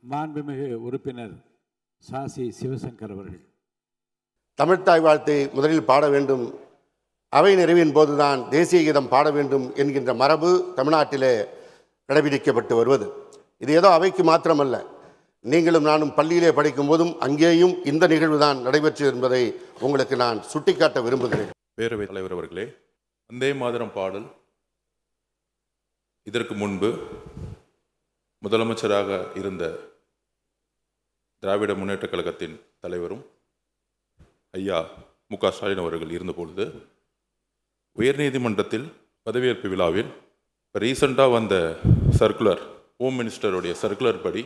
மாண்புமிகு உறுப்பினர் சாசி சிவசங்கர் அவர்கள். தமிழ்த்தாய் வாழ்த்தை முதலில் பாட வேண்டும், அவை நிறைவின் போதுதான் தேசிய கீதம் பாட வேண்டும் என்கின்ற மரபு தமிழ்நாட்டிலே கடைபிடிக்கப்பட்டு வருவது. இது ஏதோ அவைக்கு மாத்திரமல்ல, நீங்களும் நானும் பள்ளியிலே படிக்கும் போதும் அங்கேயும் இந்த நிகழ்வு தான் நடைபெற்று என்பதை உங்களுக்கு நான் சுட்டிக்காட்ட விரும்புகிறேன். பேரவைத் தலைவர் அவர்களே, வந்தே மாதரம் பாடல் இதற்கு முன்பு முதலமைச்சராக இருந்த திராவிட முன்னேற்றக் கழகத்தின் தலைவரும் ஐயா மு.க. ஸ்டாலின் அவர்கள் இருந்தபொழுது உயர்நீதிமன்றத்தில் பதவியேற்பு விழாவில் ரீசண்டாக வந்த சர்க்குலர், ஹோம் மினிஸ்டருடைய சர்க்குலர் படி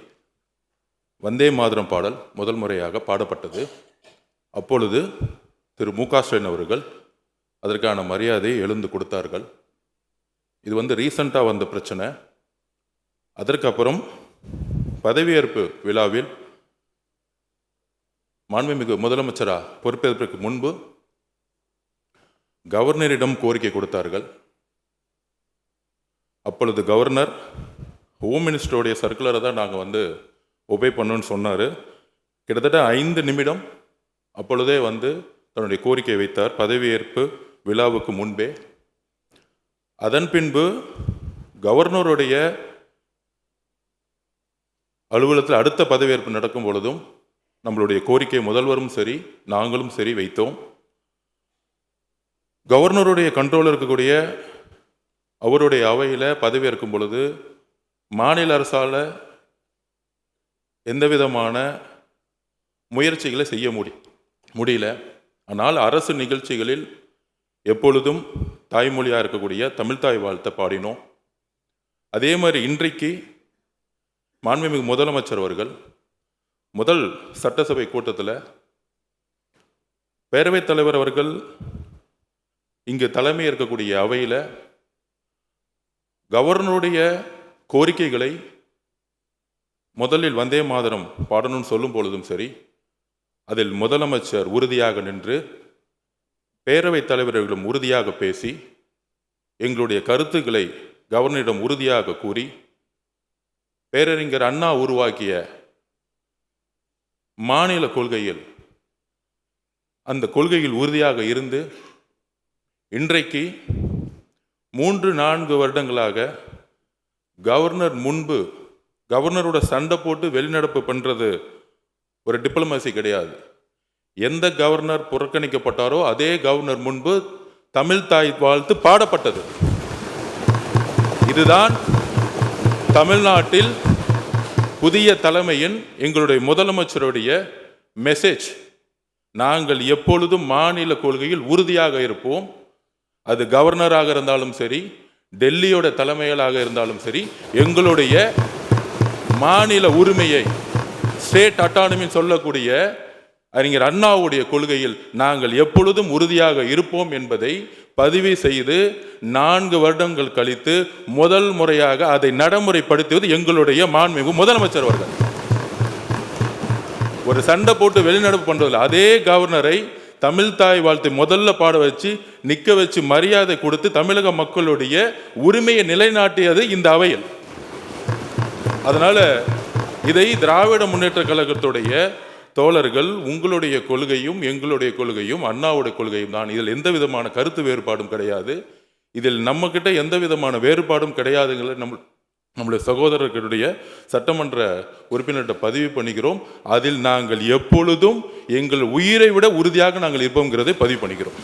வந்தே மாதரம் பாடல் முதல் முறையாக பாடப்பட்டது. அப்பொழுது திரு மு.க. ஸ்டாலின் அவர்கள் அதற்கான மரியாதையை எழுந்து கொடுத்தார்கள். இது ரீசண்டாக வந்த பிரச்சனை. அதற்கப்புறம் பதவியேற்பு விழாவில் மாண்புமிகு முதலமைச்சராக பொறுப்பேற்பதற்கு முன்பு கவர்னரிடம் கோரிக்கை கொடுத்தார்கள். அப்பொழுது கவர்னர் ஹோம் மினிஸ்டருடைய சர்க்குலரை தான் நாங்கள் ஒபே பண்ணணும்னு சொன்னார். கிட்டத்தட்ட 5 நிமிடம் அப்பொழுதே தன்னுடைய கோரிக்கை வைத்தார் பதவியேற்பு விழாவுக்கு முன்பே. அதன் பின்பு கவர்னருடைய அலுவலகத்தில் அடுத்த பதவியேற்பு நடக்கும் பொழுதும் நம்மளுடைய கோரிக்கை முதல்வரும் சரி நாங்களும் சரி வைத்தோம். கவர்னருடைய கண்ட்ரோலில் இருக்கக்கூடிய அவருடைய அவையில் பதவியேற்கும் பொழுது மாநில அரசால் எந்த விதமான முயற்சிகளை செய்ய முடியல. ஆனால் அரசு நிகழ்ச்சிகளில் எப்பொழுதும் தாய்மொழியாக இருக்கக்கூடிய தமிழ்த்தாய் வாழ்த்தை பாடினோம். அதே மாதிரி இன்றைக்கு மாண்புமிகு முதலமைச்சர் அவர்கள் முதல் சட்டசபை கூட்டத்தில் பேரவைத் தலைவர் அவர்கள் இங்கு தலைமை இருக்கக்கூடிய அவையில் கவர்னருடைய கோரிக்கைகளை முதலில் வந்தே மாதரம் பாடணும்னு சொல்லும் பொழுதும் சரி, அதில் முதலமைச்சர் உறுதியாக நின்று பேரவைத் தலைவர்களும் உறுதியாக பேசி எங்களுடைய கருத்துக்களை கவர்னரிடம் உறுதியாக கூறி பேரறிஞர் அண்ணா உருவாக்கிய மாநில கொள்கையில் அந்த கொள்கையில் உறுதியாக இருந்து இன்றைக்கு 3-4 வருடங்களாக கவர்னர் முன்பு கவர்னரோட சண்டை போட்டு வெளிநடப்பு பண்ணுறது ஒரு டிப்ளமசி கிடையாது. எந்த கவர்னர் புறக்கணிக்கப்பட்டாரோ அதே கவர்னர் முன்பு தமிழ்த்தாய் வாழ்த்து பாடப்பட்டது. இதுதான் தமிழ்நாட்டில் புதிய தலைமையின் எங்களுடைய முதலமைச்சருடைய மெசேஜ். நாங்கள் எப்பொழுதும் மாநில கொள்கையில் உறுதியாக இருப்போம். அது கவர்னராக இருந்தாலும் சரி, டெல்லியோட தலைமையலாக இருந்தாலும் சரி, எங்களுடைய மாநில உரிமையை ஸ்டேட் அட்டானமின்னு சொல்லக்கூடிய அறிஞர் அண்ணாவுடைய கொள்கையில் நாங்கள் எப்பொழுதும் உறுதியாக இருப்போம் என்பதை பதிவு செய்து 4 வருடங்கள் கழித்து முதல் முறையாக அதை நடைமுறைப்படுத்துவது எங்களுடைய மாண்புமிகு முதலமைச்சர் அவர்கள். ஒரு சண்டை போட்டு வெளிநடப்பு பண்றதில்லை. அதே கவர்னரை தமிழ்த்தாய் வாழ்த்தை முதல்ல பாட வச்சு நிற்க வச்சு மரியாதை கொடுத்து தமிழக மக்களுடைய உரிமையை நிலைநாட்டியது இந்த அவையில். அதனால இதை திராவிட முன்னேற்ற கழகத்துடைய தோழர்கள், உங்களுடைய கொள்கையும் எங்களுடைய கொள்கையும் அண்ணாவுடைய கொள்கையும் தான். இதில் எந்த விதமான கருத்து வேறுபாடும் கிடையாது. இதில் நம்ம கிட்ட எந்த விதமான வேறுபாடும் கிடையாதுங்களை நம்முடைய சகோதரர்களுடைய சட்டமன்ற உறுப்பினர்கிட்ட பதிவு பண்ணிக்கிறோம். அதில் நாங்கள் எப்பொழுதும் எங்கள் உயிரை விட உறுதியாக நாங்கள் இருப்போங்கிறதை பதிவு பண்ணிக்கிறோம்.